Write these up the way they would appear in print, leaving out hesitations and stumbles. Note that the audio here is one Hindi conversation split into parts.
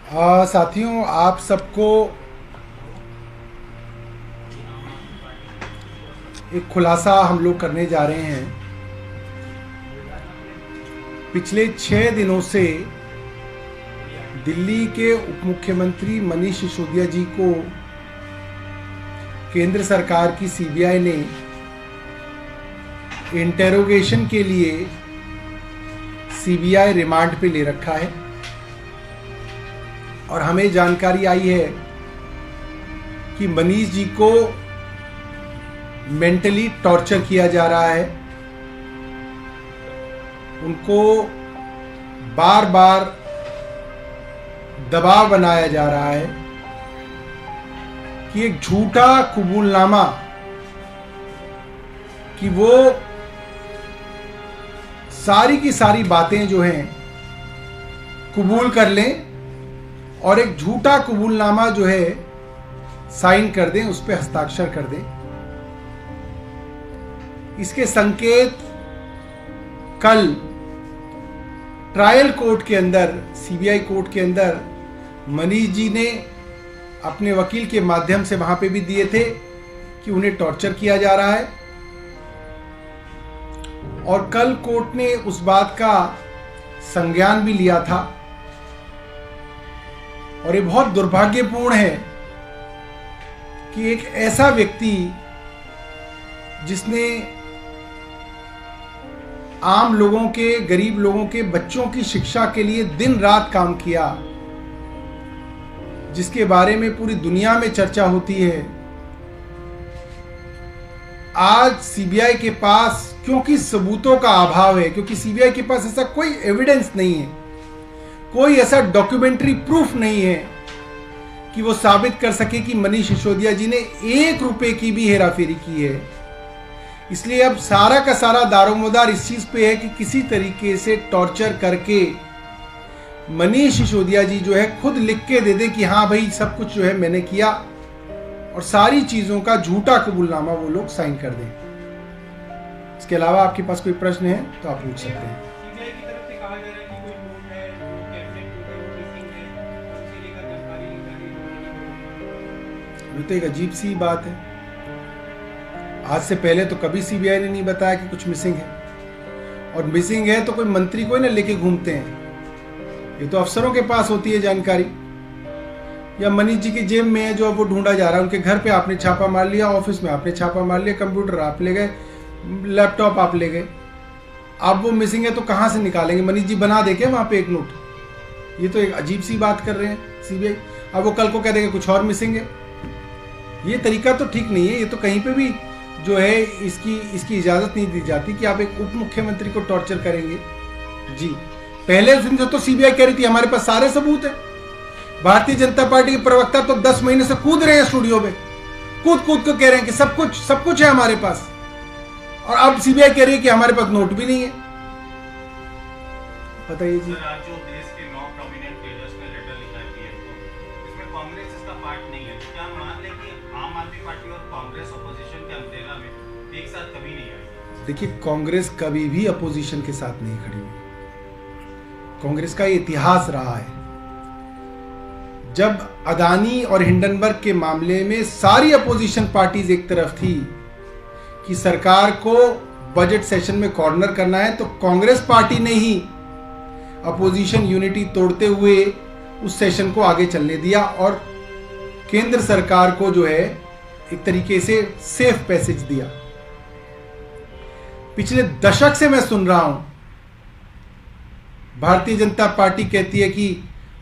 साथियों, आप सबको एक खुलासा हम लोग करने जा रहे हैं। पिछले 6 दिनों से दिल्ली के उप मुख्यमंत्री मनीष सिसोदिया जी को केंद्र सरकार की सीबीआई ने इंटेरोगेशन के लिए सीबीआई रिमांड पे ले रखा है और हमें जानकारी आई है कि मनीष जी को मेंटली टॉर्चर किया जा रहा है। उनको बार बार दबाव बनाया जा रहा है कि एक झूठा कबूलनामा कि वो सारी की सारी बातें जो हैं कबूल कर लें और एक झूठा कबूलनामा जो है साइन कर दें, उस पर हस्ताक्षर कर दें। इसके संकेत कल ट्रायल कोर्ट के अंदर, सीबीआई कोर्ट के अंदर मनीष जी ने अपने वकील के माध्यम से वहां पे भी दिए थे कि उन्हें टॉर्चर किया जा रहा है। और कल कोर्ट ने उस बात का संज्ञान भी लिया था। और ये बहुत दुर्भाग्यपूर्ण है कि एक ऐसा व्यक्ति जिसने आम लोगों के, गरीब लोगों के बच्चों की शिक्षा के लिए दिन रात काम किया, जिसके बारे में पूरी दुनिया में चर्चा होती है, आज सीबीआई के पास, क्योंकि सबूतों का अभाव है, क्योंकि सीबीआई के पास ऐसा कोई एविडेंस नहीं है, कोई ऐसा डॉक्यूमेंट्री प्रूफ नहीं है कि वो साबित कर सके कि मनीष सिसोदिया जी ने 1 रुपए की भी हेराफेरी की है। इसलिए अब सारा का सारा दारोमदार इस चीज पे है कि किसी तरीके से टॉर्चर करके मनीष सिसोदिया जी जो है खुद लिख के दे दे कि हाँ भाई सब कुछ जो है मैंने किया, और सारी चीजों का झूठा कबूलनामा वो लोग साइन कर दें। इसके अलावा आपके पास कोई प्रश्न है तो आप पूछ सकते हैं। तो एक अजीब सी बात है। आज से पहले तो कभी सीबीआई ने नहीं बताया कि कुछ मिसिंग है, और मिसिंग है तो कोई मंत्री को ही ना लेके घूमते हैं। ये तो अफसरों के पास होती है जानकारी, या मनीष जी की जेब में है जो अब वो ढूंढा जा रहा है। उनके घर पे आपने छापा मार लिया, ऑफिस में आपने छापा मार लिया, कंप्यूटर आप ले गए, लैपटॉप आप ले गए। अब वो मिसिंग है तो कहाँ से निकालेंगे? मनीष जी बना दे के वहां पे एक नोट? ये तो एक अजीब सी बात कर रहे हैं सीबीआई। अब वो कल को कह देंगे कुछ और मिसिंग है। ये तरीका तो ठीक नहीं है। ये तो कहीं पे भी जो है इसकी इजाजत नहीं दी जाती कि आप एक उप मुख्यमंत्री को टॉर्चर करेंगे। जी, पहले दिन जो तो सीबीआई कह रही थी हमारे पास सारे सबूत है। भारतीय जनता पार्टी के प्रवक्ता तो 10 महीने से कूद रहे हैं स्टूडियो में, कूद को कह रहे हैं कि सब कुछ है हमारे पास, और अब सीबीआई कह रही है कि हमारे पास नोट भी नहीं है। बताइए जी। देखिए, कांग्रेस कभी भी अपोजिशन के साथ नहीं खड़ी हुई। कांग्रेस का इतिहास रहा है, जब अदानी और हिंडनबर्ग के मामले में सारी अपोजिशन पार्टीज एक तरफ थी कि सरकार को बजट सेशन में कॉर्नर करना है, तो कांग्रेस पार्टी ने ही अपोजिशन यूनिटी तोड़ते हुए उस सेशन को आगे चलने दिया और केंद्र सरकार को जो है एक तरीके से सेफ पैसेज दिया। पिछले दशक से मैं सुन रहा हूं, भारतीय जनता पार्टी कहती है कि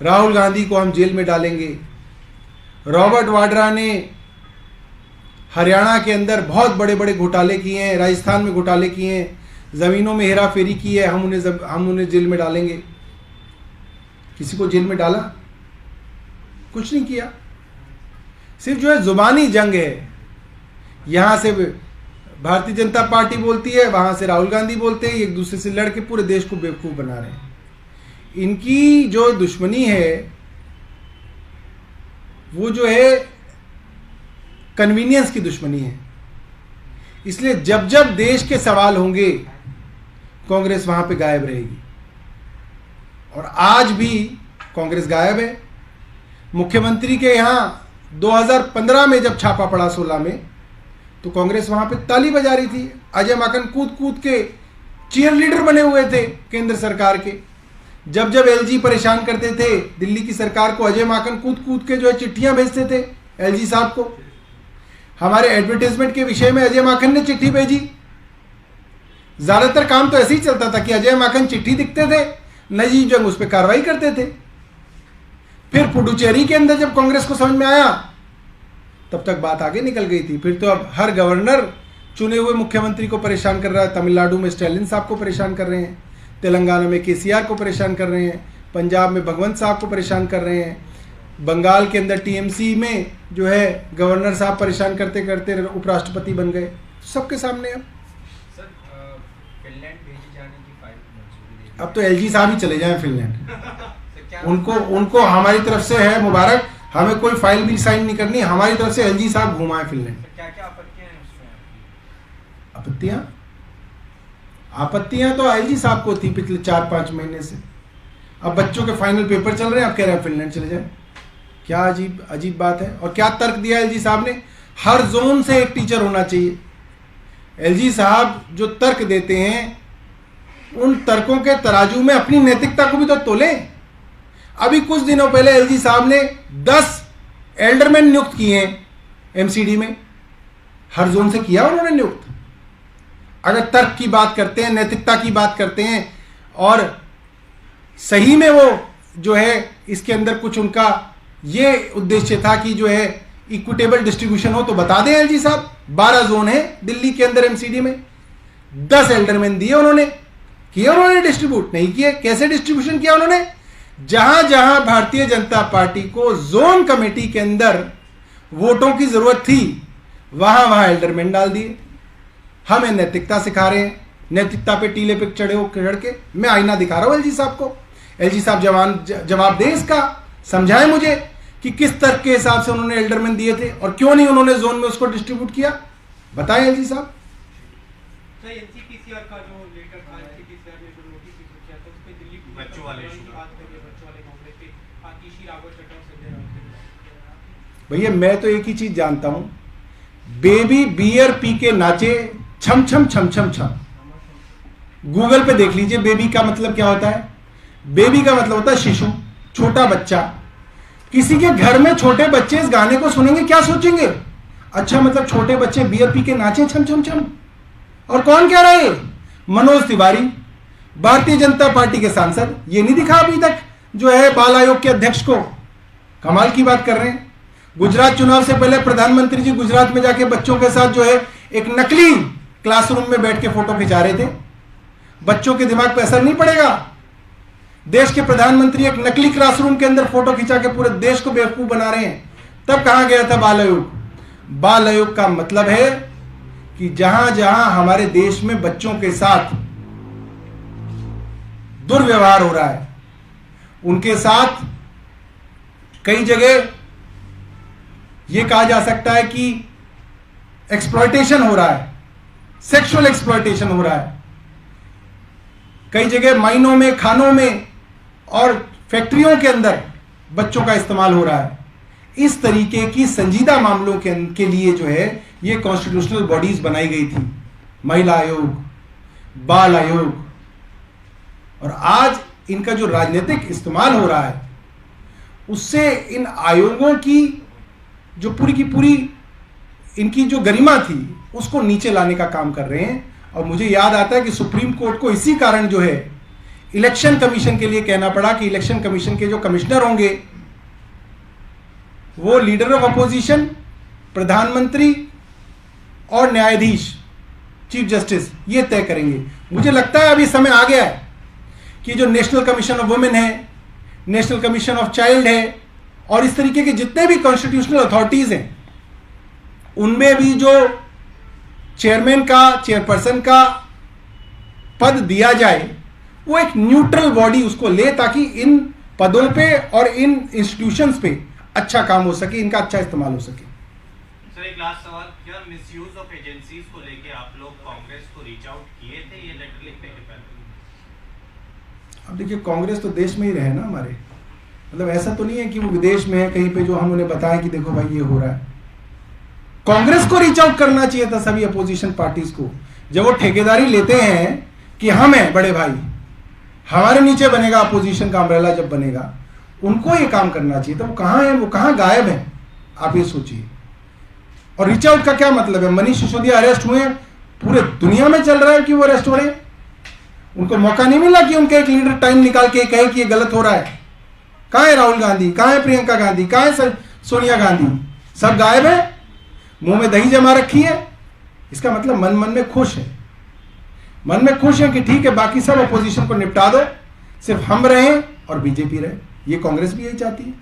राहुल गांधी को हम जेल में डालेंगे। रॉबर्ट वाड्रा ने हरियाणा के अंदर बहुत बड़े बड़े घोटाले किए हैं, राजस्थान में घोटाले किए हैं, जमीनों में हेराफेरी की है, हम उन्हें जेल में डालेंगे। किसी को जेल में डाला? कुछ नहीं किया। सिर्फ जो है जुबानी जंग है। यहां से भारतीय जनता पार्टी बोलती है, वहां से राहुल गांधी बोलते हैं, एक दूसरे से लड़के पूरे देश को बेवकूफ बना रहे हैं। इनकी जो दुश्मनी है वो जो है कन्वीनियंस की दुश्मनी है। इसलिए जब जब देश के सवाल होंगे कांग्रेस वहां पे गायब रहेगी, और आज भी कांग्रेस गायब है। मुख्यमंत्री के यहाँ 2015 में जब छापा पड़ा 16 में, तो कांग्रेस वहां पे ताली बजा रही थी। अजय माकन कूद कूद के चीयर लीडर बने हुए थे केंद्र सरकार के। जब जब एलजी परेशान करते थे दिल्ली की सरकार को, अजय माकन कूद कूद के जो है चिट्ठियां भेजते थे एलजी साहब को। हमारे एडवर्टाइजमेंट के विषय में अजय माकन ने चिट्ठी भेजी। ज्यादातर काम तो ऐसे ही चलता था कि अजय माकन चिट्ठी दिखते थे, नजीब जंग उस पर कार्रवाई करते थे। फिर पुडुचेरी के अंदर जब कांग्रेस को समझ में आया, तब तक बात आगे निकल गई थी। फिर तो अब हर गवर्नर चुने हुए मुख्यमंत्री को परेशान कर रहा है। तमिलनाडु में स्टैलिन साहब को परेशान कर रहे हैं, तेलंगाना में केसीआर को परेशान कर रहे हैं, पंजाब में भगवंत साहब को परेशान कर रहे हैं, बंगाल के अंदर टीएमसी में जो है गवर्नर साहब परेशान करते करते उपराष्ट्रपति बन गए। सबके सामने अब फिनलैंड भेजी जाने की फाइल मंजूरी। अब तो एलजी साहब ही चले जाएं फिनलैंड। उनको हमारी तरफ से है मुबारक, हमें कोई फाइल भी साइन नहीं करनी, हमारी तरफ से एलजी साहब घुमाएं फिनलैंड। क्या क्या आपत्तियां हैं उसमें? आपत्तियां तो एलजी साहब को थी पिछले 4-5 महीने से। अब बच्चों के फाइनल पेपर चल रहे हैं, अब कह रहे हैं फिनलैंड चले जाए। क्या अजीब बात है। और क्या तर्क दिया एलजी साहब ने, हर जोन से एक टीचर होना चाहिए। एलजी साहब जो तर्क देते हैं, उन तर्कों के तराजू में अपनी नैतिकता को भी तो तोलें। अभी कुछ दिनों पहले एलजी साहब ने 10 एल्डरमैन नियुक्त किए हैं एमसीडी में। हर जोन से किया उन्होंने नियुक्त। अगर तर्क की बात करते हैं, नैतिकता की बात करते हैं, और सही में वो जो है इसके अंदर कुछ उनका ये उद्देश्य था कि जो है इक्विटेबल डिस्ट्रीब्यूशन हो, तो बता दें एलजी साहब। 12 जोन है दिल्ली के अंदर एमसीडी में, 10 एल्डरमैन दिए उन्होंने, किए उन्होंने डिस्ट्रीब्यूट? नहीं किए। कैसे डिस्ट्रीब्यूशन किया उन्होंने? जहां जहां भारतीय जनता पार्टी को जोन कमेटी के अंदर वोटों की जरूरत थी, वहां वहां एल्डरमैन डाल दिए। हमें नैतिकता सिखा रहे हैं, नैतिकता पे टीले पे चढ़ के मैं आईना दिखा रहा हूं एलजी साहब को। एलजी साहब जवाब दें इसका, समझाएं मुझे कि किस तर्क के हिसाब से उन्होंने एल्डरमैन दिए थे और क्यों नहीं उन्होंने जोन में उसको डिस्ट्रीब्यूट किया। बताएं एलजी साहब। एनसीपीसीआर का जो लेटर था, एनसीपीसीआर ने जो नोटिस इशू किया था, उस पे दिल्ली बच्चों वाले बात करिए, बच्चों वाले मामले पे आतिशी राघव चड्ढा और संजय राउत। भैया मैं तो एक ही चीज जानता हूं, बेबी बियर पी के नाचे छम छम छम छम छम। गूगल पे देख लीजिए बेबी का मतलब क्या होता है। बेबी का मतलब होता है शिशु, छोटा बच्चा। किसी के घर में छोटे बच्चे इस गाने को सुनेंगे क्या सोचेंगे? अच्छा, मतलब छोटे बच्चे बियर पी के नाचे छम छम छम। और कौन कह रहा है? मनोज तिवारी, भारतीय जनता पार्टी के सांसद। ये नहीं दिखा अभी तक जो है बाल आयोग के अध्यक्ष को। कमाल की बात कर रहे हैं। गुजरात चुनाव से पहले प्रधानमंत्री जी गुजरात में जाके बच्चों के साथ जो है एक नकली क्लासरूम में बैठ के फोटो खिंचा रहे थे। बच्चों के दिमाग पर असर नहीं पड़ेगा? देश के प्रधानमंत्री एक नकली क्लासरूम के अंदर फोटो खिंचा के पूरे देश को बेवकूफ बना रहे हैं। तब कहां गया था बाल आयोग? बाल आयोग का मतलब है कि जहां जहां हमारे देश में बच्चों के साथ दुर्व्यवहार हो रहा है, उनके साथ कई जगह यह कहा जा सकता है कि एक्सप्लॉयटेशन हो रहा है, सेक्सुअल एक्सप्लॉयटेशन हो रहा है। कई जगह माइनों में, खानों में और फैक्ट्रियों के अंदर बच्चों का इस्तेमाल हो रहा है। इस तरीके की संजीदा मामलों के लिए जो है ये कॉन्स्टिट्यूशनल बॉडीज बनाई गई थी, महिला आयोग, बाल आयोग। और आज इनका जो राजनीतिक इस्तेमाल हो रहा है, उससे इन आयोगों की जो पूरी की पूरी इनकी जो गरिमा थी उसको नीचे लाने का काम कर रहे हैं। और मुझे याद आता है कि सुप्रीम कोर्ट को इसी कारण जो है इलेक्शन कमीशन के लिए कहना पड़ा कि इलेक्शन कमीशन के जो कमिश्नर होंगे वो लीडर ऑफ अपोजिशन, प्रधानमंत्री और न्यायाधीश, चीफ जस्टिस, ये तय करेंगे। मुझे लगता है अभी समय आ गया है कि जो नेशनल कमीशन ऑफ वुमेन है, नेशनल कमीशन ऑफ चाइल्ड है, और इस तरीके के जितने भी कॉन्स्टिट्यूशनल अथॉरिटीज हैं, उनमें भी जो चेयरमैन का, चेयरपर्सन का पद दिया जाए, वो एक न्यूट्रल बॉडी उसको ले, ताकि इन पदों पे और इन इंस्टीट्यूशंस पे अच्छा काम हो सके, इनका अच्छा इस्तेमाल हो सके। सर एक लास्ट सवाल, क्या मिसयूज ऑफ एजेंसीज को लेके आप लोग कांग्रेस को रीच आउट किए थे ये लेटर लिखने के पहले? अब देखिए, कांग्रेस तो देश में ही रहे ना हमारे, मतलब ऐसा तो नहीं है कि वो विदेश में है कहीं पे जो हम उन्हें बताएं कि देखो भाई ये हो रहा है। कांग्रेस को रीच आउट करना चाहिए था सभी अपोजिशन पार्टीज को, जब वो ठेकेदारी लेते हैं कि हम हैं बड़े भाई, हमारे नीचे बनेगा अपोजिशन का अम्ब्रेला जब बनेगा, उनको ये काम करना चाहिए। तो वो कहाँ है, वो कहाँ गायब है, आप ये सोचिए। और रीच आउट का क्या मतलब है? मनीष सिसोदिया अरेस्ट हुए, पूरे दुनिया में चल रहा है कि वो अरेस्ट हो रहे हैं, उनको मौका नहीं मिला कि उनके एक लीडर टाइम निकाल के कहे कि ये गलत हो रहा है। कहाँ है राहुल गांधी, कहाँ है प्रियंका गांधी, कहाँ है सोनिया गांधी? सब गायब है, मुंह में दही जमा रखी है। इसका मतलब मन मन में खुश है, मन में खुश है कि ठीक है बाकी सब अपोजिशन को निपटा दो, सिर्फ हम रहें और बीजेपी रहे। ये कांग्रेस भी यही चाहती है।